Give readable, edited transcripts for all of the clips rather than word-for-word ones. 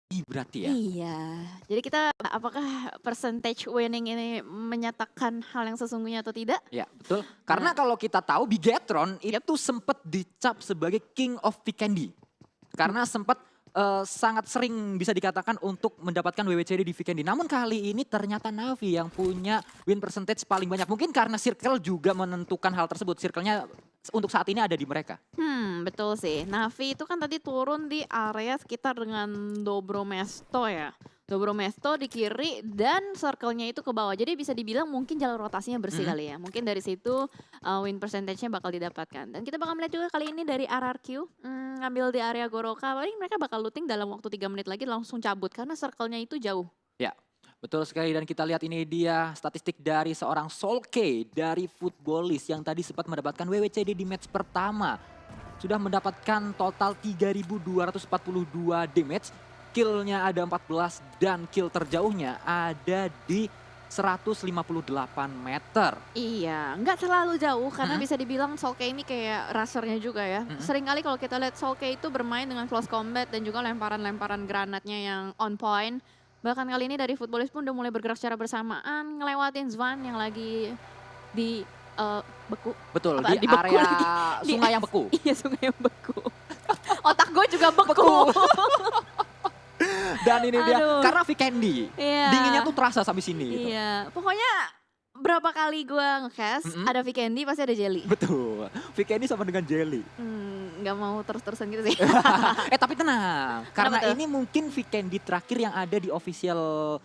berarti ya? Iya, jadi kita apakah percentage winning ini menyatakan hal yang sesungguhnya atau tidak? Ya, betul. Nah, Karena kalau kita tahu Bigetron yep. itu sempat dicap sebagai King of Vikendi. Karena sempat sangat sering bisa dikatakan untuk mendapatkan WWCD di Vikendi. Namun kali ini ternyata Navi yang punya win percentage paling banyak. Mungkin karena Circle juga menentukan hal tersebut. Circle-nya untuk saat ini ada di mereka. Betul sih. Navi itu kan tadi turun di area sekitar dengan Dobromesto ya. Dobromesto di kiri dan circle-nya itu ke bawah. Jadi bisa dibilang mungkin jalur rotasinya bersih kali ya. Mungkin dari situ win percentage-nya bakal didapatkan. Dan kita bakal melihat juga kali ini dari RRQ. Ngambil di area Goroka. Paling mereka bakal looting dalam waktu 3 menit lagi langsung cabut. Karena circle-nya itu jauh. Ya, betul sekali dan kita lihat ini dia statistik dari seorang Solke dari Footballist yang tadi sempat mendapatkan WWCD di match pertama. Sudah mendapatkan total 3.242 damage, killnya ada 14 dan kill terjauhnya ada di 158 meter. Iya, nggak terlalu jauh karena bisa dibilang Solke ini kayak rasernya juga ya. Seringkali kalau kita lihat Solke itu bermain dengan close combat dan juga lemparan-lemparan granatnya yang on point. Bahkan kali ini dari Footballist pun udah mulai bergerak secara bersamaan, ngelewatin Zwan yang lagi di beku. Betul, Apa, di beku area lagi. sungai yang beku. Iya, sungai yang beku. Otak gue juga beku. Dan ini dia, Aduh. karena Vikendi, Iya. dinginnya tuh terasa sampai sini. Gitu. Iya, pokoknya berapa kali gue nge-cast, ada Vikendi pasti ada Jelly. Betul, Vikendi sama dengan Jelly. Nggak mau terus-terusan gitu sih. Tapi tenang, karena tuh? ini mungkin Vikendi terakhir yang ada di official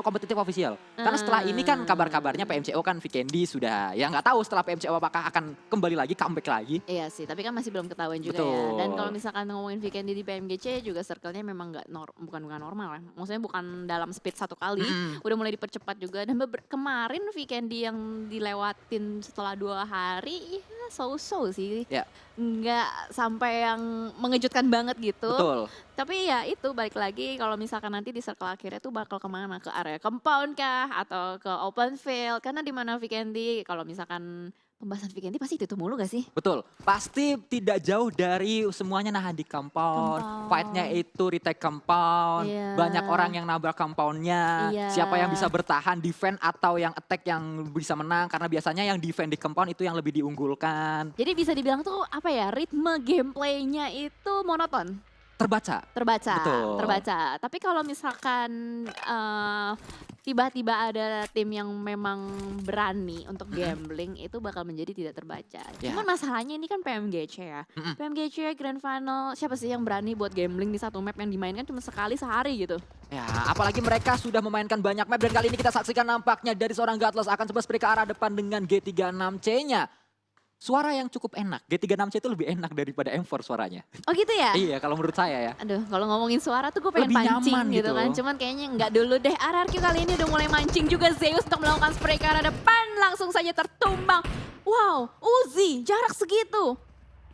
kompetitif official. Karena setelah ini kan kabar-kabarnya PMCO kan Vikendi sudah, ya nggak tahu setelah PMCO apakah akan kembali lagi, comeback lagi. Iya sih, tapi kan masih belum ketahuan juga ya. Betul. Dan kalau misalkan ngomongin Vikendi di PMGC juga circle-nya memang bukan normal ya. Maksudnya bukan dalam speed satu kali, udah mulai dipercepat juga. Dan kemarin Vikendi yang dilewatin setelah 2 hari, ya so-so sih. Ya. Nggak sampai yang mengejutkan banget gitu. Betul. Tapi ya itu balik lagi kalau misalkan nanti di circle akhirnya tuh bakal kemana? Ke area compound kah? Atau ke open field? Karena di mana Vikendi, kalau misalkan pembahasan Vikendi pasti itu mulu gak sih? Betul, pasti tidak jauh dari semuanya nahan di compound. Fight-nya itu retake compound, Iya. banyak orang yang nabrak compoundnya. Iya. Siapa yang bisa bertahan, defend atau yang attack yang bisa menang. Karena biasanya yang defend di compound itu yang lebih diunggulkan. Jadi bisa dibilang tuh apa ya, ritme gameplaynya itu monoton. Terbaca. Betul. Terbaca. Tapi kalau misalkan tiba-tiba ada tim yang memang berani untuk gambling, itu bakal menjadi tidak terbaca. Cuman masalahnya ini kan PMGC ya. PMGC Grand Final, siapa sih yang berani buat gambling di satu map yang dimainkan cuma sekali sehari gitu. Ya, apalagi mereka sudah memainkan banyak map dan kali ini kita saksikan nampaknya dari seorang Godless akan coba spray ke arah depan dengan G36C-nya. Suara yang cukup enak, G36C itu lebih enak daripada M4 suaranya. Oh gitu ya? Iya, kalau menurut saya ya. Aduh, kalau ngomongin suara tuh gue pengen Lebih pancing nyaman gitu gitu. kan. Cuman kayaknya nggak dulu deh. RRQ kali ini udah mulai mancing juga Zeus untuk melakukan spray ke arah depan. Langsung saja tertumbang. Wow, Uzi jarak segitu.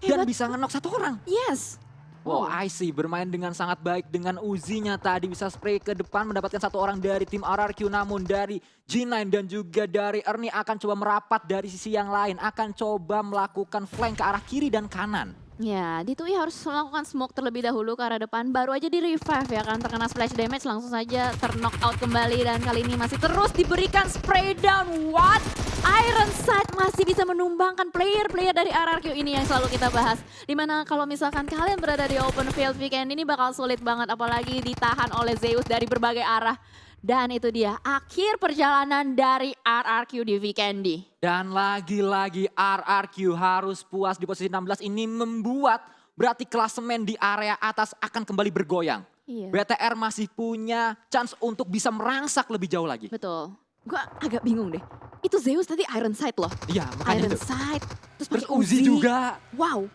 Dan bisa ngenok satu orang. Yes. Wow, Icy bermain dengan sangat baik dengan Uzi-nya tadi bisa spray ke depan mendapatkan satu orang dari tim RRQ, namun dari G9 dan juga dari Ernie akan coba merapat dari sisi yang lain, akan coba melakukan flank ke arah kiri dan kanan. Ya, Ditui harus melakukan smoke terlebih dahulu ke arah depan, baru aja di revive ya kan, terkena splash damage langsung saja terknock out kembali dan kali ini masih terus diberikan spray down. What? Iron Sight masih bisa menumbangkan player-player dari RRQ ini yang selalu kita bahas. Dimana kalau misalkan kalian berada di open field weekend ini bakal sulit banget apalagi ditahan oleh Zeus dari berbagai arah. Dan itu dia akhir perjalanan dari RRQ di Vikendi. Dan lagi-lagi RRQ harus puas di posisi 16 ini membuat berarti klasemen di area atas akan kembali bergoyang. Iya. BTR masih punya chance untuk bisa merangsak lebih jauh lagi. Betul. Gue agak bingung deh. Itu Zeus tadi Iron Sight loh. Iya, makanya Iron itu. Sight. Terus Terus pakai Uzi juga. Wow.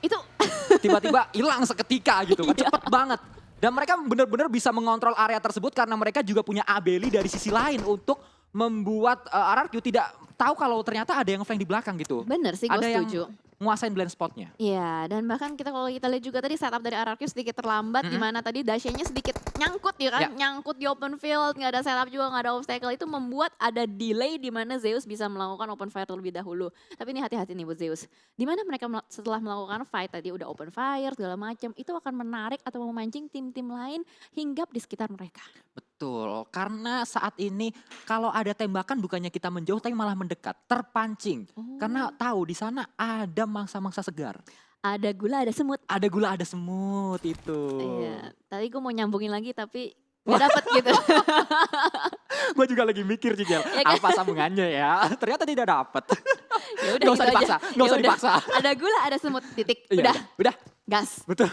Itu Tiba-tiba hilang seketika gitu kan, Iya. cepet banget. Dan mereka benar-benar bisa mengontrol area tersebut karena mereka juga punya Abeli dari sisi lain untuk membuat RRQ tahu kalau ternyata ada yang flank di belakang gitu. Bener sih, gue Ada yang setuju. nguasain blind spotnya. Iya, dan bahkan kalau kita lihat juga tadi setup dari RRQ sedikit terlambat, di mana tadi Dasha-nya sedikit nyangkut ya kan, Ya. nyangkut di open field, nggak ada setup juga, nggak ada obstacle, itu membuat ada delay di mana Zeus bisa melakukan open fire terlebih dahulu. Tapi ini hati-hati nih buat Zeus, di mana mereka setelah melakukan fight tadi udah open fire segala macam, itu akan menarik atau memancing tim-tim lain hinggap di sekitar mereka. Betul, karena saat ini kalau ada tembakan bukannya kita menjauh tapi malah mendekat, terpancing. Karena tahu di sana ada mangsa-mangsa segar. Ada gula, ada semut. Ada gula, ada semut itu. Iya, tadi gue mau nyambungin lagi tapi nggak dapet gitu. Gue juga lagi mikir Cigel, Ya kan? apa sambungannya ya? Ternyata tidak dapet. Ya udah Gak usah gitu dipaksa, aja. gak usah Ya udah. dipaksa. Ada gula, ada semut, titik. Iya, Udah, udah, gas, betul.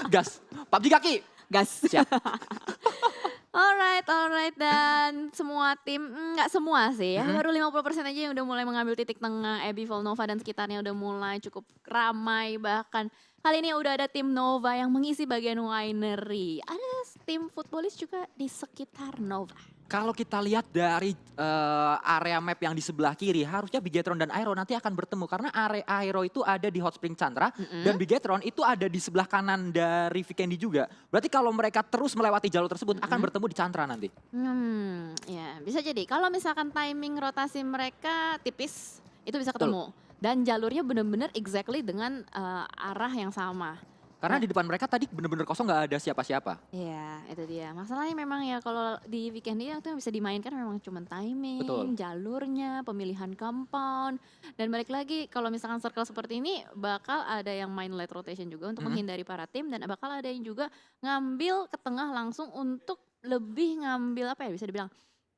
Gas, PUBG kaki. gas. Siap. Alright, dan semua tim, nggak semua sih ya, baru 50% aja yang udah mulai mengambil titik tengah. Abby, Volnova dan sekitarnya udah mulai cukup ramai, bahkan kali ini udah ada tim Nova yang mengisi bagian winery. Ada tim Footballis juga di sekitar Nova. Kalau kita lihat dari area map yang di sebelah kiri, harusnya Bigetron dan Aero nanti akan bertemu. Karena area Aero itu ada di Hot Spring Chandra dan Bigetron itu ada di sebelah kanan dari Vikendi juga. Berarti kalau mereka terus melewati jalur tersebut akan bertemu di Chandra nanti. Ya bisa jadi. Kalau misalkan timing rotasi mereka tipis, itu bisa ketemu. Dan jalurnya benar-benar exactly dengan arah yang sama. Karena di depan mereka tadi bener-bener kosong, nggak ada siapa-siapa. Iya, itu dia. Masalahnya memang ya kalau di weekend ini yang bisa dimainkan memang cuma timing, Betul. jalurnya, pemilihan compound. Dan balik lagi kalau misalkan circle seperti ini bakal ada yang main late rotation juga untuk menghindari para tim. Dan bakal ada yang juga ngambil ke tengah langsung untuk lebih ngambil apa ya bisa dibilang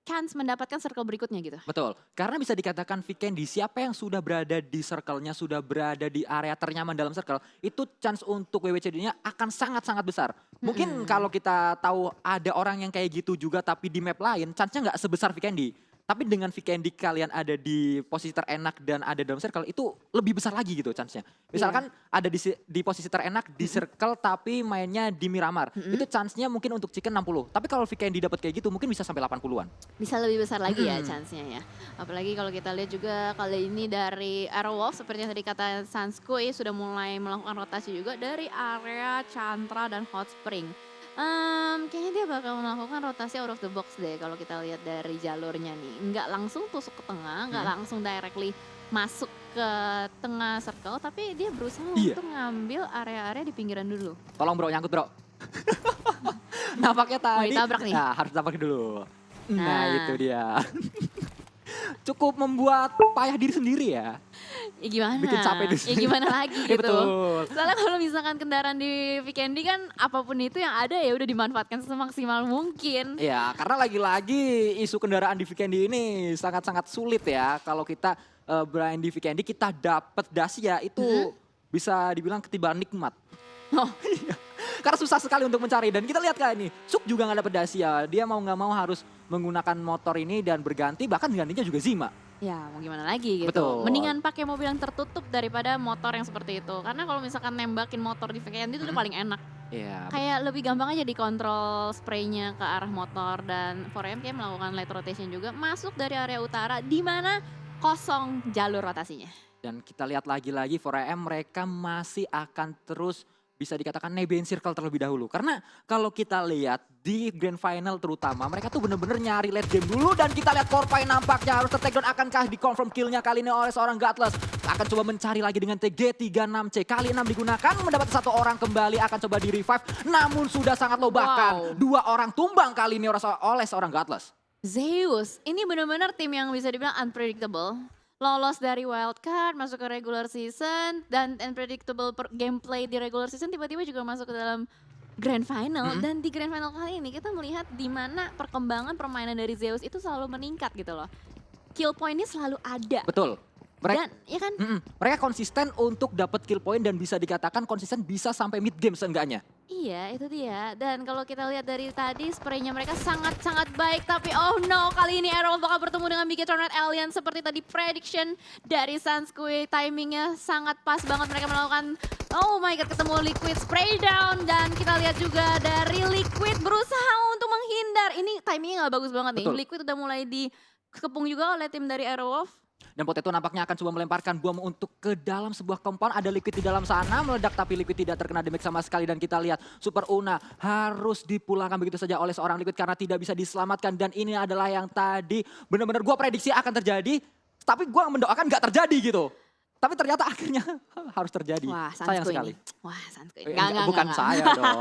chance mendapatkan circle berikutnya gitu. Betul, karena bisa dikatakan Vikendi siapa yang sudah berada di circle-nya, sudah berada di area ternyaman dalam circle, itu chance untuk WWCD-nya akan sangat-sangat besar. Mungkin kalau kita tahu ada orang yang kayak gitu juga tapi di map lain, chance-nya nggak sebesar Vikendi. Tapi dengan Vikendi kalian ada di posisi terenak dan ada dalam circle, itu lebih besar lagi gitu chance-nya. Misalkan ada di posisi terenak di circle tapi mainnya di Miramar, itu chance-nya mungkin untuk Chicken 60. Tapi kalau Vikendi dapat kayak gitu mungkin bisa sampai 80-an. Bisa lebih besar lagi ya chance-nya ya. Apalagi kalau kita lihat juga kali ini dari Aerowolf seperti yang tadi kata Sanskui sudah mulai melakukan rotasi juga dari area Chandra dan Hot Spring. Kayaknya dia bakal melakukan rotasi out of the box deh kalau kita lihat dari jalurnya nih. Nggak langsung tusuk ke tengah, nggak langsung directly masuk ke tengah circle, tapi dia berusaha untuk ngambil area-area di pinggiran dulu. Tolong bro, nyangkut bro. Nampaknya tadi. ditabrak nih. Nah, harus tabrak dulu. Nah, Nah. itu dia. Cukup membuat payah diri sendiri ya. Ya gimana? Bikin capek diri Ya sendiri. gimana lagi Ya, gitu. betul. Soalnya kalau misalkan kendaraan di Vikendi kan apapun itu yang ada ya udah dimanfaatkan semaksimal mungkin. Ya, karena lagi-lagi isu kendaraan di Vikendi ini sangat-sangat sulit ya. Kalau kita bermain di Vikendi, kita dapat Dacia itu bisa dibilang ketibaan nikmat. Oh. Karena susah sekali untuk mencari dan kita lihat kali ini, Suk juga nggak dapet Dacia. Dia mau nggak mau harus menggunakan motor ini dan berganti, bahkan gantinya juga Zima. Ya mau gimana lagi gitu. Betul. Mendingan pakai mobil yang tertutup daripada motor yang seperti itu. Karena kalau misalkan nembakin motor di Vikendi itu udah paling enak. Iya. Kayak lebih gampang aja dikontrol spraynya ke arah motor. Dan 4M kayak melakukan light rotation juga. Masuk dari area utara di mana kosong jalur rotasinya. Dan kita lihat lagi-lagi 4AM mereka masih akan terus bisa dikatakan nebein circle terlebih dahulu. Karena kalau kita lihat di grand final terutama mereka tuh bener-bener nyari late game dulu. Dan kita lihat Corpine nampaknya harus ter-takedown. Akankah di confirm killnya kali ini oleh seorang Godless. Akan coba mencari lagi dengan TG36C. Kali 6 digunakan mendapat satu orang kembali akan coba di revive. Namun sudah sangat low bahkan. Dua orang tumbang kali ini oleh seorang Godless. Zeus, ini benar-benar tim yang bisa dibilang unpredictable. Lolos dari wildcard, masuk ke regular season, dan unpredictable gameplay di regular season tiba-tiba juga masuk ke dalam grand final. Dan di grand final kali ini kita melihat di mana perkembangan permainan dari Zeus itu selalu meningkat gitu loh. Kill point-nya selalu ada. Betul. Mereka, Dan ya kan? mereka konsisten untuk dapat kill point dan bisa dikatakan konsisten bisa sampai mid game seenggaknya. Iya, itu dia. Dan kalau kita lihat dari tadi, spraynya mereka sangat-sangat baik. Tapi oh no, kali ini Aerowolf bakal bertemu dengan Bigetron Red Alien. Seperti tadi prediction dari Sanskui. Timingnya sangat pas banget mereka melakukan, oh my god, ketemu Liquid spray down. Dan kita lihat juga dari Liquid berusaha untuk menghindar. Ini timingnya gak bagus banget nih. Betul. Liquid udah mulai di Kekepung juga oleh tim dari Aerowolf. Dan Potato nampaknya akan coba melemparkan bom untuk ke dalam sebuah compound. Ada Liquid di dalam sana, meledak tapi Liquid tidak terkena damage sama sekali. Dan kita lihat Super Una harus dipulangkan begitu saja oleh seorang Liquid karena tidak bisa diselamatkan. Dan ini adalah yang tadi benar-benar gue prediksi akan terjadi. Tapi gue mendoakan gak terjadi gitu. Tapi ternyata akhirnya harus terjadi. Wah, sayang sekali. Wah, Sansku. Bukan saya dong.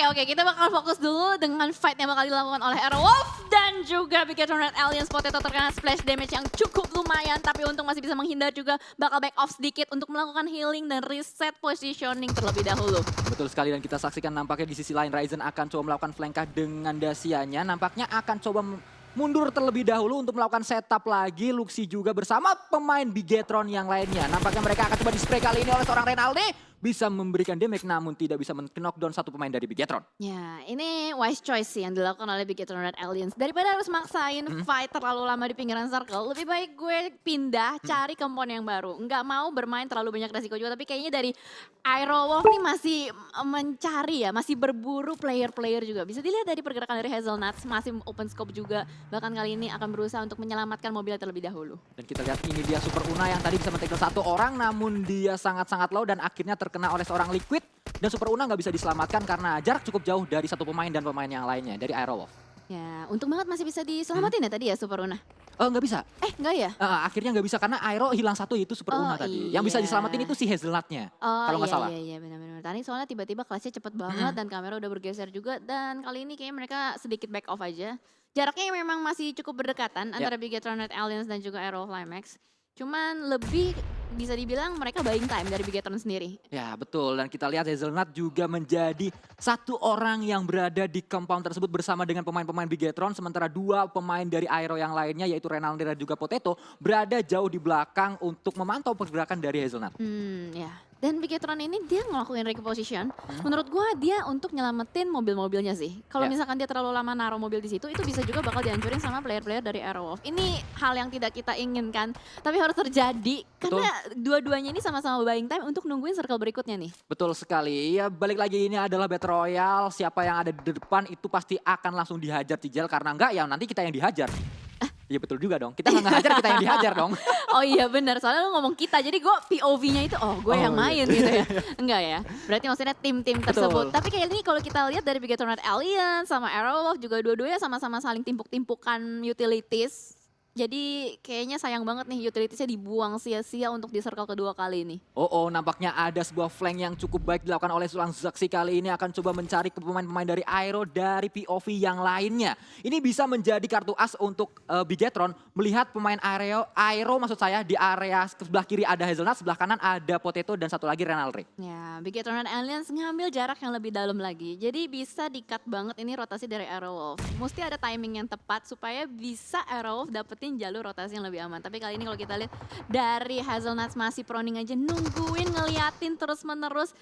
Oke. Kita bakal fokus dulu dengan fight yang bakal dilakukan oleh Aerowolf dan juga Bigetron Red Alliance. Potato terkena splash damage yang cukup lumayan, tapi untung masih bisa menghindar juga. Bakal back off sedikit untuk melakukan healing dan reset positioning terlebih dahulu. Betul sekali, dan kita saksikan nampaknya di sisi lain Ryzen akan coba melakukan flank dengan Dasianya. Nampaknya akan coba mundur terlebih dahulu untuk melakukan setup lagi. Luxi juga bersama pemain Bigetron yang lainnya. Nampaknya mereka akan coba di-spray kali ini oleh seorang Renaldi. Bisa memberikan damage namun tidak bisa men-knockdown satu pemain dari Bigetron. Ya, ini wise choice sih yang dilakukan oleh Bigetron Red Alliance. Daripada harus maksain fight terlalu lama di pinggiran circle, lebih baik gue pindah cari compound yang baru. Nggak mau bermain terlalu banyak resiko juga, tapi kayaknya dari Aerowolf nih masih mencari ya, masih berburu player-player juga. Bisa dilihat dari pergerakan dari Hazelnuts, masih open scope juga. Bahkan kali ini akan berusaha untuk menyelamatkan mobilnya terlebih dahulu. Dan kita lihat ini dia Super Una yang tadi bisa men-tackle satu orang, namun dia sangat-sangat low dan akhirnya terkena oleh seorang Liquid. Dan Super Una nggak bisa diselamatkan karena jarak cukup jauh dari satu pemain dan pemain yang lainnya, dari Aerowolf. Ya, untung banget masih bisa diselamatin ya tadi ya Super Una. Nggak bisa. Nggak ya? Akhirnya nggak bisa karena Aero hilang satu, itu Super Una tadi. Yang bisa diselamatin itu si Hazelnutnya, kalau nggak salah. Iya benar-benar. Tadi soalnya tiba-tiba kelasnya cepet banget dan kamera udah bergeser juga. Dan kali ini kayaknya mereka sedikit back off aja. Jaraknya memang masih cukup berdekatan antara Bigetron Red Alliance dan juga Aero Climax. Cuman lebih bisa dibilang mereka buying time dari Bigetron sendiri. Ya betul, dan kita lihat Hazelnut juga menjadi satu orang yang berada di compound tersebut bersama dengan pemain-pemain Bigetron. Sementara dua pemain dari Aero yang lainnya yaitu Renaldi dan juga Potato berada jauh di belakang untuk memantau pergerakan dari Hazelnut. Ya. Dan Bigetron ini dia ngelakuin reposition. Menurut gua dia untuk nyelamatin mobil-mobilnya sih. Kalau misalkan dia terlalu lama naruh mobil di situ, itu bisa juga bakal dihancurin sama player-player dari Aerowolf. Ini hal yang tidak kita inginkan, tapi harus terjadi karena dua-duanya ini sama-sama buying time untuk nungguin circle berikutnya nih. Betul sekali. Ya balik lagi, ini adalah Battle Royale. Siapa yang ada di depan itu pasti akan langsung dihajar Tijel, karena enggak ya nanti kita yang dihajar. Iya betul juga dong, kita nggak ngehajar, kita yang dihajar dong. Oh iya benar, soalnya lu ngomong kita, jadi gue POV-nya itu gue yang main gitu ya. Enggak ya, berarti maksudnya tim-tim tersebut. Tapi kayak ini kalau kita lihat dari Bigetron Red Alliance sama Aerowolf juga dua-duanya sama-sama saling timpuk-timpukan utilities. Jadi kayaknya sayang banget nih utilitiesnya dibuang sia-sia untuk di circle kedua kali ini. Nampaknya ada sebuah flank yang cukup baik dilakukan oleh seorang Zaxi kali ini, akan coba mencari ke pemain-pemain dari Aero dari POV yang lainnya. Ini bisa menjadi kartu as untuk Bigetron melihat pemain Aero maksud saya di area sebelah kiri ada Hazelnut, sebelah kanan ada Potato dan satu lagi Renaldi. Ya, Bigetron Alliance ngambil jarak yang lebih dalam lagi. Jadi bisa di-cut banget ini rotasi dari Aerowolf. Mesti ada timing yang tepat supaya bisa Aerowolf dapetin jalur rotasi yang lebih aman. Tapi kali ini kalau kita lihat dari Hazelnuts masih proning aja, nungguin, ngeliatin terus-menerus.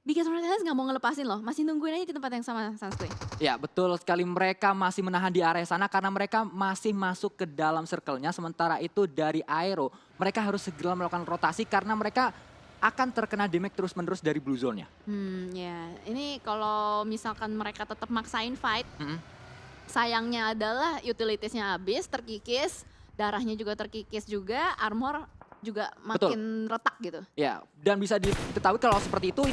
Bigetron Alliance nggak mau ngelepasin loh, masih nungguin aja di tempat yang sama, Sanskuy. Ya betul sekali, mereka masih menahan di area sana karena mereka masih masuk ke dalam circle-nya. Sementara itu dari Aero, mereka harus segera melakukan rotasi karena mereka akan terkena damage terus-menerus dari blue zone-nya. Ya, ini kalau misalkan mereka tetap maksain fight, sayangnya adalah utilitiesnya habis, terkikis, darahnya juga terkikis juga, armor juga makin retak gitu. Ya, dan bisa diketahui kalau seperti itu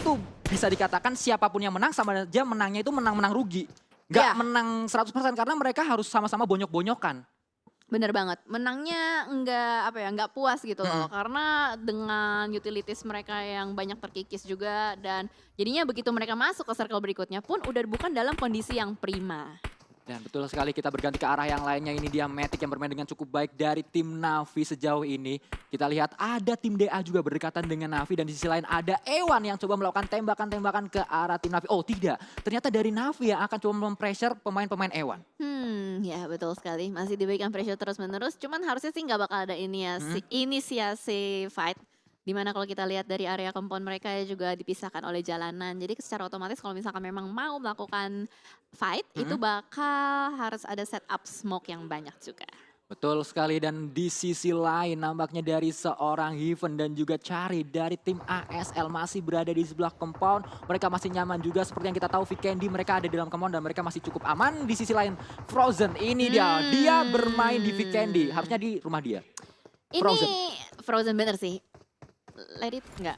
bisa dikatakan siapapun yang menang sama aja menangnya itu menang-menang rugi. Nggak menang 100% karena mereka harus sama-sama bonyok-bonyokan. Bener banget, menangnya nggak puas gitu loh, karena dengan utilities mereka yang banyak terkikis juga dan jadinya begitu mereka masuk ke circle berikutnya pun udah bukan dalam kondisi yang prima. Dan betul sekali, kita berganti ke arah yang lainnya. Ini dia Matic yang bermain dengan cukup baik dari tim Navi sejauh ini. Kita lihat ada tim DA juga berdekatan dengan Navi dan di sisi lain ada Ewan yang coba melakukan tembakan-tembakan ke arah tim Navi. Oh tidak, ternyata dari Navi yang akan coba mempressure pemain-pemain Ewan. Ya betul sekali, masih diberikan pressure terus-menerus. Cuman harusnya sih nggak bakal ada inisiasi fight. Dimana kalau kita lihat dari area compound mereka juga dipisahkan oleh jalanan. Jadi secara otomatis kalau misalkan memang mau melakukan fight, itu bakal harus ada setup smoke yang banyak juga. Betul sekali, dan di sisi lain nampaknya dari seorang Heaven dan juga Cari dari tim ASL masih berada di sebelah compound. Mereka masih nyaman juga seperti yang kita tahu Vikendi mereka ada di dalam compound dan mereka masih cukup aman. Di sisi lain Frozen ini dia bermain di Vikendi, harusnya di rumah dia. Frozen. Ini Frozen bener sih. Let it enggak.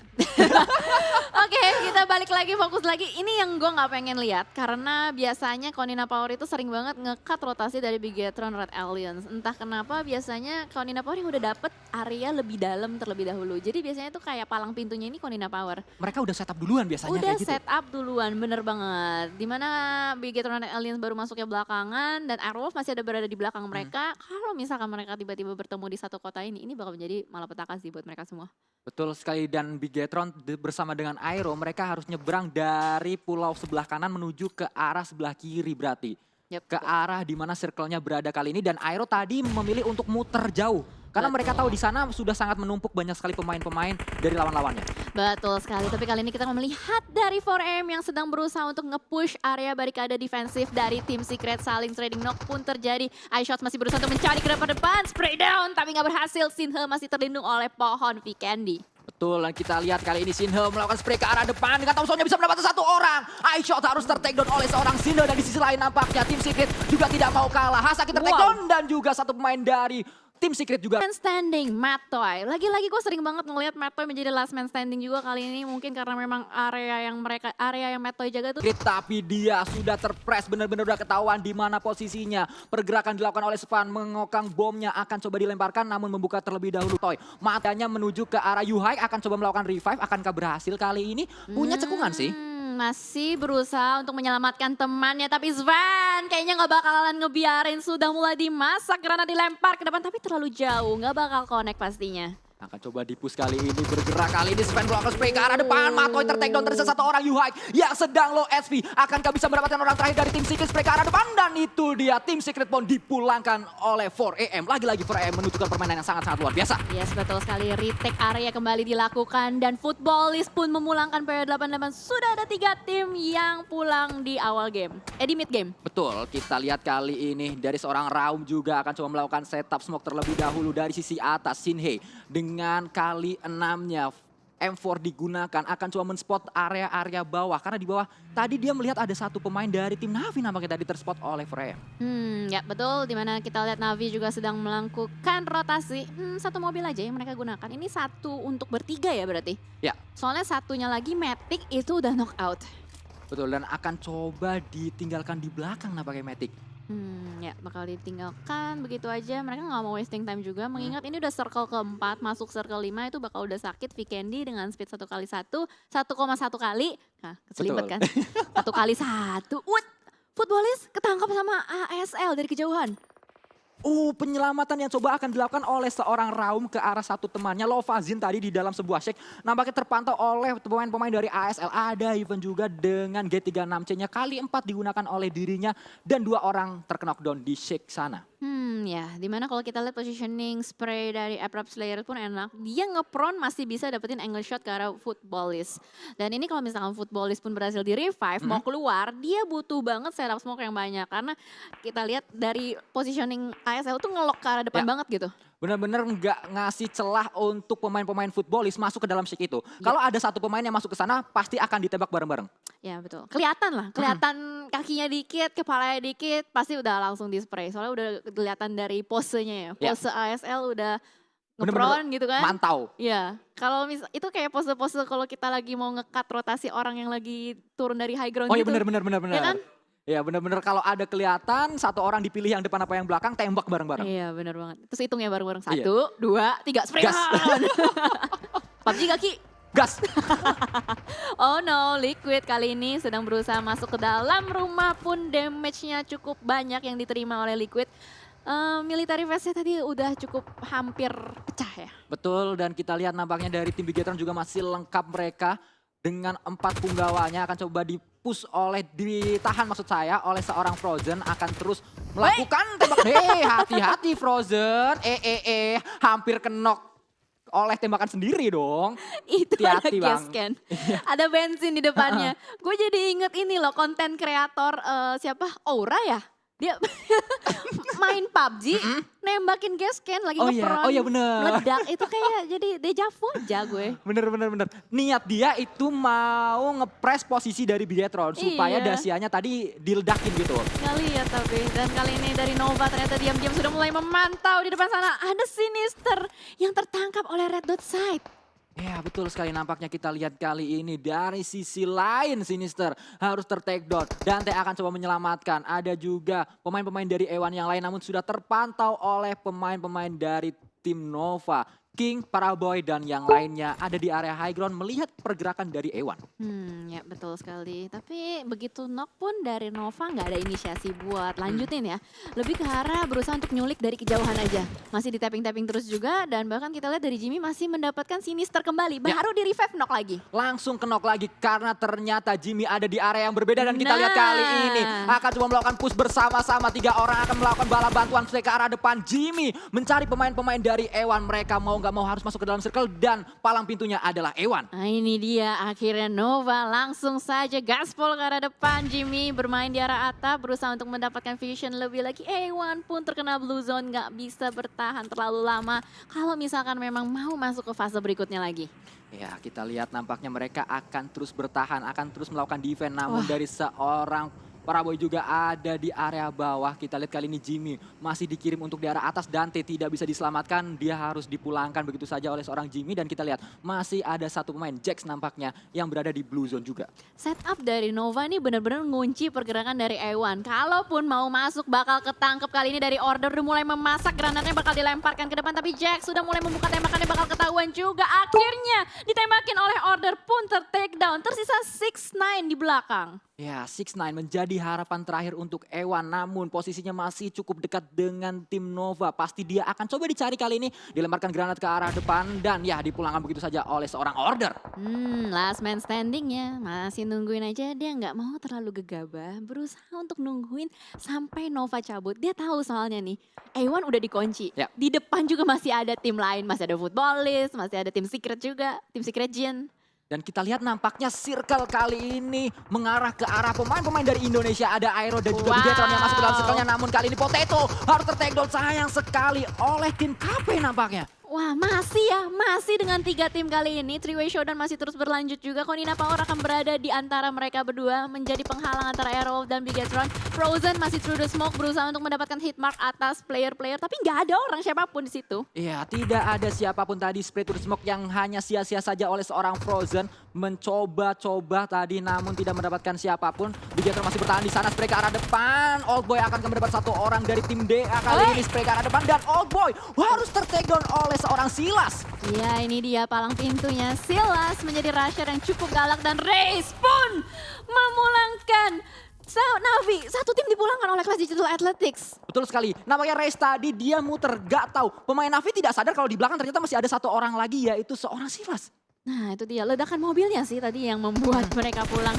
Oke, kita balik lagi, fokus lagi. Ini yang gue nggak pengen lihat karena biasanya Konina Power itu sering banget nge-cut rotasi dari Bigetron Red Alliance. Entah kenapa biasanya Konina Power yang udah dapet area lebih dalam terlebih dahulu. Jadi biasanya tuh kayak palang pintunya ini Konina Power. Mereka udah setup duluan biasanya Udah kayak gitu. set up duluan, bener banget. Dimana Bigetron Red Alliance baru masuknya belakangan dan Airwolf masih ada berada di belakang mereka. Kalau misalkan mereka tiba-tiba bertemu di satu kota ini bakal menjadi malapetaka sih buat mereka semua. Betul sekali, dan Bigetron bersama dengan Aero mereka harus nyebrang dari pulau sebelah kanan menuju ke arah sebelah kiri berarti. Yep. Ke arah di mana circle-nya berada kali ini, dan Aero tadi memilih untuk muter jauh. Karena mereka tahu di sana sudah sangat menumpuk banyak sekali pemain-pemain dari lawan-lawannya. Betul sekali, tapi kali ini kita melihat dari 4AM yang sedang berusaha untuk nge-push area barikade defensif dari tim Secret. Saling trading knock pun terjadi. iShots masih berusaha untuk mencari ke depan, spray down tapi nggak berhasil. Sinhe masih terlindung oleh pohon Vikendi. Betul, dan kita lihat kali ini Sinhe melakukan spray ke arah depan dengan Thompsonnya bisa mendapatkan satu orang. iShot harus ter-takedown oleh seorang Sinhe, dan di sisi lain nampaknya tim Secret juga tidak mau kalah. Hasaki ter-takedown dan juga satu pemain dari tim Secret juga. Man standing, Mattoy. Lagi-lagi gue sering banget ngelihat Mattoy menjadi last man standing juga kali ini. Mungkin karena memang area yang Mattoy jaga tuh. Tapi dia sudah terpres, benar-benar udah ketahuan di mana posisinya. Pergerakan dilakukan oleh Svan, mengokang bomnya akan coba dilemparkan namun membuka terlebih dahulu Toy. Matanya menuju ke arah Yuhai, akan coba melakukan revive, akankah berhasil kali ini? Punya cekungan sih. Masih berusaha untuk menyelamatkan temannya, tapi Svan kayaknya nggak bakalan ngebiarin, sudah mulai dimasak, granat dilempar ke depan tapi terlalu jauh, nggak bakal connect pastinya. Akan coba dipus kali ini, bergerak kali ini Sven melakukan spray ke arah depan. Mattoy ter-takedown tersisa satu orang. Yuhai yang sedang low SP, akankah bisa mendapatkan orang terakhir dari tim Secret? Spray ke arah depan, dan itu dia tim Secret pun dipulangkan oleh 4AM. Lagi-lagi 4AM menunjukkan permainan yang sangat-sangat luar biasa. Yes, betul sekali. Retake area kembali dilakukan dan Footballist pun memulangkan PW88. Sudah ada 3 tim yang pulang di awal game, di mid game. Betul, kita lihat kali ini dari seorang Raum juga akan coba melakukan setup smoke terlebih dahulu dari sisi atas. Sinhe dengan kali 6-nya M4 digunakan akan coba men-spot area-area bawah. Karena di bawah tadi dia melihat ada satu pemain dari tim Navi nampaknya tadi terspot oleh 4AM. Ya betul, dimana kita lihat Navi juga sedang melakukan rotasi. Satu mobil aja yang mereka gunakan. Ini satu untuk bertiga ya berarti? Ya. Soalnya satunya lagi Matic itu udah knock out. Betul, dan akan coba ditinggalkan di belakang nampaknya Matic. Ya bakal ditinggalkan begitu aja. Mereka nggak mau wasting time juga. Mengingat ini udah circle keempat, masuk circle 5 itu bakal udah sakit. Vikendi dengan speed 1 kali 1, 1,1 kali. Nah, keselibet kan? 1 kali 1. Footballist ketangkap sama ASL dari kejauhan. Penyelamatan yang coba akan dilakukan oleh seorang Raum ke arah satu temannya. Lovazin tadi di dalam sebuah shake nampaknya terpantau oleh pemain-pemain dari ASL. Ada even juga dengan G36C-nya. Kali 4 digunakan oleh dirinya dan 2 orang terkena knockdown di shake sana. Ya, dimana kalau kita lihat positioning spray dari Abrupt Slayer pun enak. Dia nge-prone masih bisa dapetin angle shot ke arah Footballist. Dan ini kalau misalkan Footballist pun berhasil di revive, mau keluar, dia butuh banget setup smoke yang banyak. Karena kita lihat dari positioning ASL tuh ngelok ke arah depan banget gitu. Benar-benar nggak ngasih celah untuk pemain-pemain Footballist masuk ke dalam shake itu. Kalau ada satu pemain yang masuk ke sana, pasti akan ditembak bareng-bareng. Ya betul, kelihatan lah, kelihatan kakinya dikit, kepalanya dikit, pasti udah langsung di spray. Soalnya udah kelihatan dari posenya ya, pose ASL udah nge-prone gitu kan. Mantau. Iya, kalau itu kayak pose-pose kalau kita lagi mau nge-cut rotasi orang yang lagi turun dari high ground gitu. gitu. Oh iya benar. Ya kan? Ya benar-benar kalau ada kelihatan satu orang dipilih yang depan apa yang belakang, tembak bareng-bareng. Iya benar banget. Terus hitungnya bareng-bareng. 1, 2, 3, spray Gas. on. PUBG kaki. Gas. Oh no, Liquid kali ini sedang berusaha masuk ke dalam rumah pun damage-nya cukup banyak yang diterima oleh Liquid. Military vest-nya tadi udah cukup hampir pecah ya. Betul, dan kita lihat nampaknya dari tim Bigetron juga masih lengkap mereka. Dengan 4 punggawanya akan coba ditahan maksud saya oleh seorang Frozen, akan terus melakukan tembak. Hati-hati Frozen, hampir kenok oleh tembakan sendiri dong. Itu Hati-hati, ada gas can. Ada bensin di depannya. Gue jadi inget ini loh, konten kreator siapa? Aura ya? Dia main PUBG, nembakin gas can lagi Oh iya, nge-front, oh iya bener. meledak. Itu kayak jadi deja vu aja gue. Bener. Niat dia itu mau ngepres posisi dari Bigetron supaya Iya. Dasianya tadi diledakin gitu. Nggak lihat tapi. Dan kali ini dari Nova ternyata diam-diam sudah mulai memantau di depan sana. Ada Sinister yang tertangkap oleh Red Dot Side. Ya betul sekali, nampaknya kita lihat kali ini dari sisi lain Sinister harus ter-take down. Dante akan coba menyelamatkan. Ada juga pemain-pemain dari Ewan yang lain namun sudah terpantau oleh pemain-pemain dari tim Nova. King, Paraboy dan yang lainnya ada di area high ground melihat pergerakan dari Ewan. Ya betul sekali. Tapi begitu knock pun dari Nova nggak ada inisiasi buat lanjutin ya. Lebih ke arah berusaha untuk nyulik dari kejauhan aja. Masih di tapping-tapping terus juga dan bahkan kita lihat dari Jimmy masih mendapatkan Sinister kembali. Baru di revive knock lagi. Langsung ke knock lagi karena ternyata Jimmy ada di area yang berbeda dan kita lihat kali ini akan coba melakukan push bersama-sama. 3 orang akan melakukan bala bantuan ke arah depan. Jimmy mencari pemain-pemain dari Ewan. Mereka mau nggak mau harus masuk ke dalam circle dan palang pintunya adalah Ewan. Nah ini dia akhirnya Nova langsung saja gaspol ke arah depan. Jimmy bermain di arah atap berusaha untuk mendapatkan vision lebih lagi. Ewan pun terkena blue zone, nggak bisa bertahan terlalu lama kalau misalkan memang mau masuk ke fase berikutnya lagi. Ya kita lihat nampaknya mereka akan terus bertahan, akan terus melakukan defense. Namun dari seorang Paraboy juga ada di area bawah. Kita lihat kali ini Jimmy masih dikirim untuk di arah atas. Dante tidak bisa diselamatkan, dia harus dipulangkan begitu saja oleh seorang Jimmy. Dan kita lihat masih ada satu pemain, Jax nampaknya, yang berada di blue zone juga. Setup dari Nova ini benar-benar ngunci pergerakan dari Ewan. Kalaupun mau masuk bakal ketangkep kali ini dari Order. Udah mulai memasak, granatnya bakal dilemparkan ke depan. Tapi Jax sudah mulai membuka tembakannya, bakal ketahuan juga. Akhirnya ditembakin oleh Order pun ter-take down. Tersisa 6ix9ine di belakang. Ya, 6ix9ine menjadi harapan terakhir untuk Ewan. Namun posisinya masih cukup dekat dengan tim Nova. Pasti dia akan coba dicari kali ini. Dilemparkan granat ke arah depan dan ya dipulangkan begitu saja oleh seorang Order. Last man standing ya. Masih nungguin aja, dia nggak mau terlalu gegabah. Berusaha untuk nungguin sampai Nova cabut. Dia tahu soalnya nih, Ewan udah dikunci. Ya. Di depan juga masih ada tim lain. Masih ada Footballist, masih ada tim Secret juga. Tim Secret Jin. Dan kita lihat nampaknya circle kali ini mengarah ke arah pemain-pemain dari Indonesia. Ada Aero dan juga Bigetron yang masuk ke dalam circle-nya. Namun kali ini Potato harus ter-take down sayang sekali oleh tim KP nampaknya. Wah masih dengan 3 tim kali ini. Three-way showdown masih terus berlanjut juga. Konina Power akan berada di antara mereka berdua. Menjadi penghalang antara Aerowolf dan Bigetron. Frozen masih through the smoke berusaha untuk mendapatkan hit mark atas player-player. Tapi nggak ada orang siapapun di situ. Iya, tidak ada siapapun tadi. Spray to the smoke yang hanya sia-sia saja oleh seorang Frozen. Mencoba-coba tadi namun tidak mendapatkan siapapun. Bigetron masih bertahan di sana. Spray ke arah depan. Oldboy akan mendapat 1 orang dari tim DA kali ini. Spray ke arah depan dan Oldboy harus ter-take down oleh seorang Silas. Ya ini dia palang pintunya. Silas menjadi rusher yang cukup galak dan Raze pun memulangkan Navi. 1 tim dipulangkan oleh kelas Digital Athletics. Betul sekali. Nampaknya Race tadi dia muter, gak tahu. Pemain Navi tidak sadar kalau di belakang ternyata masih ada 1 orang lagi yaitu seorang Silas. Nah itu dia ledakan mobilnya sih tadi yang membuat mereka pulang.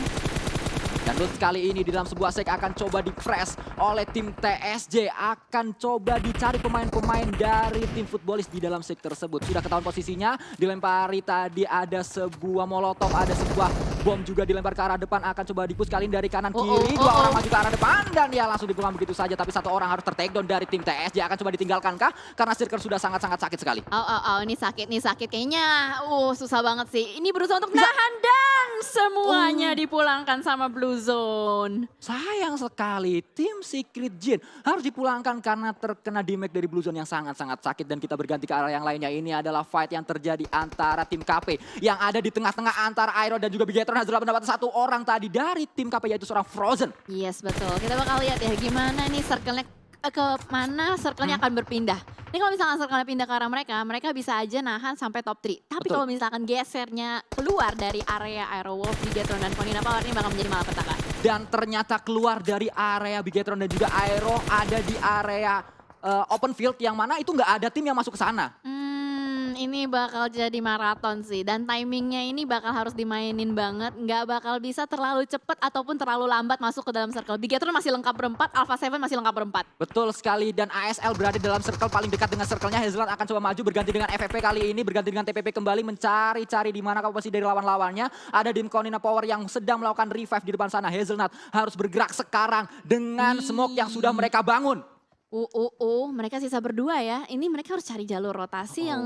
Dan Lutz kali ini di dalam sebuah sek akan coba di-press oleh tim TSJ. Akan coba dicari pemain-pemain dari tim Footballist di dalam sek tersebut. Sudah ketahuan posisinya, dilempari tadi ada sebuah molotov, ada sebuah bom juga dilempar ke arah depan. Akan coba di-push kali ini dari kanan kiri. 2 orang maju ke arah depan dan ya langsung dipulang begitu saja. Tapi 1 orang harus ter-take down dari tim TSJ. Akan coba ditinggalkan kah? Karena circle sudah sangat-sangat sakit sekali. Ini sakit kayaknya. Susah banget sih. Ini berusaha untuk menahan dan semuanya dipulangkan sama Blue Zone. Sayang sekali, tim Secret Jin harus dipulangkan karena terkena damage dari Blue Zone yang sangat-sangat sakit. Dan kita berganti ke arah yang lainnya. Ini adalah fight yang terjadi antara tim KP yang ada di tengah-tengah antara Aero dan juga Bigetron. Sudah mendapat 1 orang tadi dari tim KP yaitu seorang Frozen. Yes betul, kita bakal lihat ya gimana nih circle-nya ke mana circle-nya akan berpindah. Ini kalau misalkan circle-nya pindah ke arah mereka bisa aja nahan sampai top 3. Tapi kalau misalkan gesernya keluar dari area Aerowolf, Bigetron dan Konina Power ini bakal menjadi malapetaka. Dan ternyata keluar dari area Bigetron dan juga Aero ada di area open field yang mana itu nggak ada tim yang masuk ke sana. Ini bakal jadi maraton sih, dan timingnya ini bakal harus dimainin banget, nggak bakal bisa terlalu cepet ataupun terlalu lambat masuk ke dalam circle. Bigetron masih lengkap berempat, Alpha 7 masih lengkap berempat. Betul sekali, dan ASL berada dalam circle paling dekat dengan circle-nya. Hazelnut akan coba maju berganti dengan FFP kali ini, berganti dengan TPP kembali mencari-cari di mana komposisi dari lawan-lawannya. Ada Dim Konina Power yang sedang melakukan revive di depan sana. Hazelnut harus bergerak sekarang dengan smoke yang sudah mereka bangun. Mereka sisa berdua ya. Ini mereka harus cari jalur rotasi yang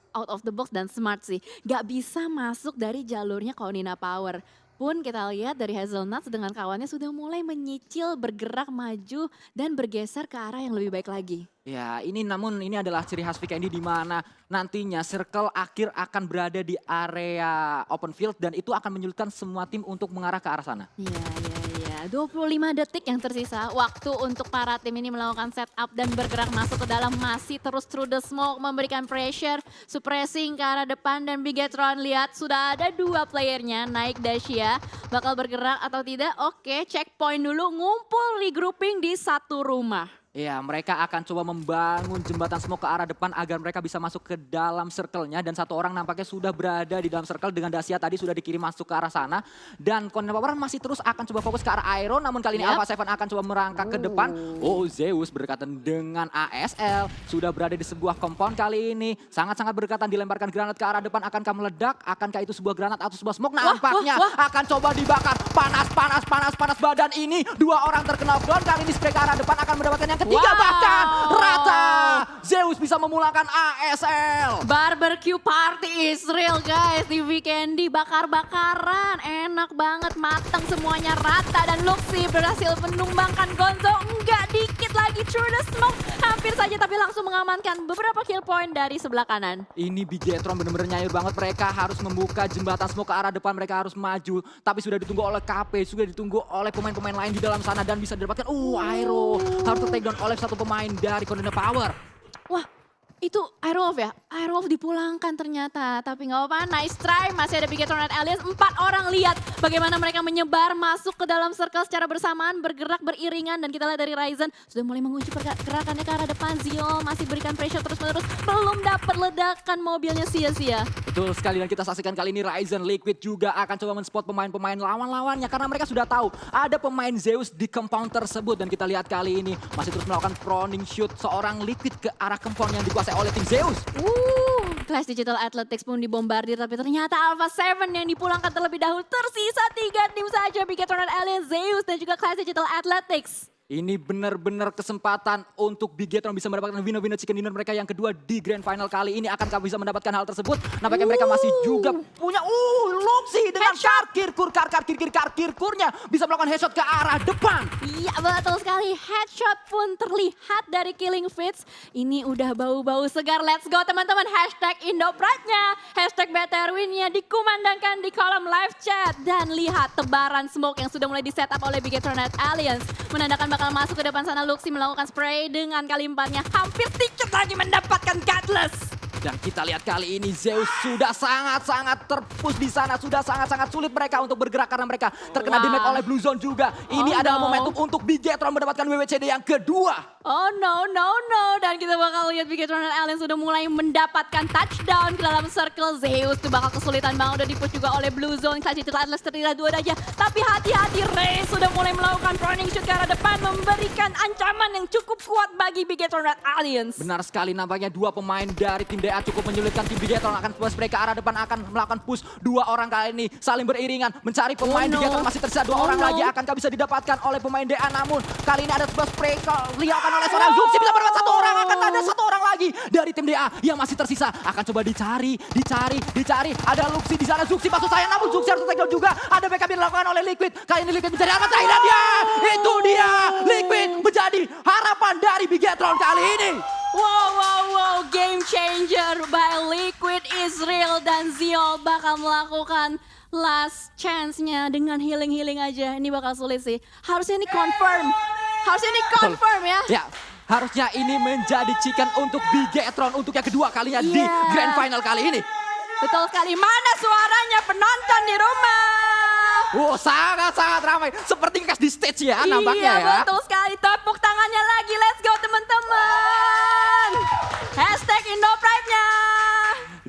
out of the box dan smart sih. Gak bisa masuk dari jalurnya Konina Power. Pun kita lihat dari Hazelnut dengan kawannya sudah mulai menyicil, bergerak maju dan bergeser ke arah yang lebih baik lagi. Ya, namun ini adalah ciri khas VKND di mana nantinya circle akhir akan berada di area open field dan itu akan menyulitkan semua tim untuk mengarah ke arah sana. Iya. 25 detik yang tersisa. Waktu untuk para tim ini melakukan setup dan bergerak masuk ke dalam, masih terus through the smoke memberikan pressure, suppressing ke arah depan, dan Bigetron lihat sudah ada 2 playernya naik Dacia. Bakal bergerak atau tidak? Oke, checkpoint dulu, ngumpul regrouping di satu rumah. Ya, mereka akan coba membangun jembatan smoke ke arah depan agar mereka bisa masuk ke dalam circle-nya. Dan satu orang nampaknya sudah berada di dalam circle dengan Dacia tadi sudah dikirim masuk ke arah sana. Dan Konina Power masih terus akan coba fokus ke arah Iron. Namun kali ini Alpha 7 akan coba merangkak ke depan. Zeus berdekatan dengan ASL. Sudah berada di sebuah compound kali ini. Sangat-sangat berdekatan, dilemparkan granat ke arah depan. Akankah meledak? Akankah itu sebuah granat atau sebuah smoke? Nampaknya akan coba dibakar. Panas badan ini. 2 orang terkena down. Kali ini spray ke arah depan akan mendapatkan yang ketiga, bahkan rata. Zeus bisa memulangkan ASL. Barbecue party is real guys di Weekendy. Bakar-bakaran, enak banget, matang semuanya rata. Dan Luxy berhasil menumbangkan Gonzo. Enggak, dikit lagi through the smoke. Hampir saja tapi langsung mengamankan beberapa kill point dari sebelah kanan. Ini Bigetron benar-benar nyayur banget. Mereka harus membuka jembatan smoke ke arah depan. Mereka harus maju. Tapi sudah ditunggu oleh KP, sudah ditunggu oleh pemain-pemain lain di dalam sana. Dan bisa didapatkan, Aero harus take down oleh satu pemain dari Konina Power. Wah, itu Aerowolf ya? Aerowolf dipulangkan ternyata. Tapi nggak apa-apa, nice try. Masih ada Bigetron dan Alias. 4 orang lihat bagaimana mereka menyebar masuk ke dalam circle secara bersamaan. Bergerak beriringan. Dan kita lihat dari Ryzen sudah mulai mengunci pergerakannya ke arah depan. Zio masih berikan pressure terus-menerus. Belum dapat ledakan, mobilnya sia-sia. Betul sekali, dan kita saksikan kali ini Ryzen Liquid juga akan coba men-spot pemain-pemain lawan-lawannya. Karena mereka sudah tahu ada pemain Zeus di compound tersebut. Dan kita lihat kali ini masih terus melakukan proning shoot seorang Liquid ke arah compound yang dikuasai oleh tim Zeus. Clash Digital Athletics pun dibombardir, tapi ternyata Alpha 7 yang dipulangkan terlebih dahulu. Tersisa 3 tim saja, Bigetron dan Alien, Zeus dan juga Clash Digital Athletics. Ini benar-benar kesempatan untuk Bigetron bisa mendapatkan winner chicken dinner mereka yang kedua di grand final kali ini. Akankah bisa mendapatkan hal tersebut? Nampaknya mereka masih juga punya Luxy dengan karkirkurnya bisa melakukan headshot ke arah depan. Iya betul sekali, headshot pun terlihat dari Killing Fits. Ini udah bau-bau segar, let's go teman-teman. Hashtag Indopride-nya, hashtag BTRWin-nya dikumandangkan di kolom live chat. Dan lihat tebaran smoke yang sudah mulai di setup oleh Bigetron dan Alliance. Menandakan bakal masuk ke depan sana. Luxy melakukan spray dengan kali 4-nya. Hampir sedikit lagi mendapatkan Godless. Dan kita lihat kali ini Zeus sudah sangat-sangat terpush di sana. Sudah sangat-sangat sulit mereka untuk bergerak karena mereka terkena damage oleh Blue Zone juga. Ini adalah momentum untuk Bigetron mendapatkan WWCD yang kedua. Oh no. Dan kita bakal lihat Bigetron dan Alien sudah mulai mendapatkan touchdown ke dalam circle. Zeus tuh bakal kesulitan banget, udah dipush juga oleh Blue Zone. Clash Digital Atlas tertinggal 2 aja. Tapi hati-hati, Ray sudah mulai melakukan proning shoot ke arah depan. Memberikan ancaman yang cukup kuat bagi Bigetron dan Aliens. Benar sekali, nampaknya 2 pemain dari tim DA cukup menyulitkan tim Bigetron. Akan spray ke arah depan, akan melakukan push. 2 orang kali ini saling beriringan mencari pemain Bigetron. Masih tersisa 2 orang lagi. Akankah bisa didapatkan oleh pemain DA? Namun kali ini ada sebuah spray dilakukan oleh seorang Zuxi. Bisa mendapat 1 orang. Akan ada 1 orang lagi dari tim DA yang masih tersisa. Akan coba dicari. Ada Luxy di sana. Zuxi maksud saya. Namun Zuxi harus take down juga. Ada backup yang dilakukan oleh Liquid. Kali ini Liquid mencari alamat terakhir. Dan itu dia. Liquid menjadi harapan dari Bigetron kali ini. Wow, game changer by Liquid is real. Dan Zio bakal melakukan last chance-nya dengan healing aja. Ini bakal sulit sih. Harusnya ini confirm ya. Ya, harusnya ini menjadi chicken untuk Bigetron untuk yang kedua kalinya di grand final kali ini. Betul sekali. Mana suaranya penonton di rumah? Sangat-sangat ramai. Seperti ngekas di stage ya nampaknya ya. Iya betul sekali. Tepuk tangannya lagi. Let's go teman-teman. Hashtag Indopride-nya.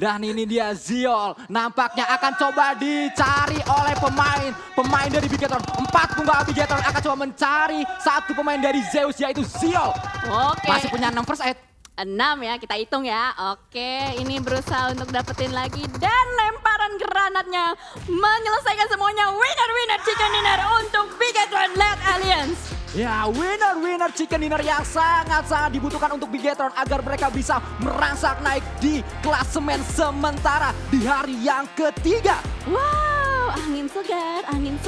Dan ini dia Ziol, nampaknya akan coba dicari oleh pemain dari Bigetron. 4 punggawa Bigetron akan coba mencari satu pemain dari Zeus, yaitu Ziol. Oke. Masih punya 6 first aid. 6 ya, kita hitung ya. Oke, ini berusaha untuk dapetin lagi. Dan lemparan granatnya menyelesaikan semuanya. Winner chicken dinner untuk Bigetron Led Alliance. Ya, winner chicken dinner yang sangat-sangat dibutuhkan untuk Bigetron agar mereka bisa merangsak naik di klasemen sementara di hari yang ketiga. Wow, angin segar, anginnya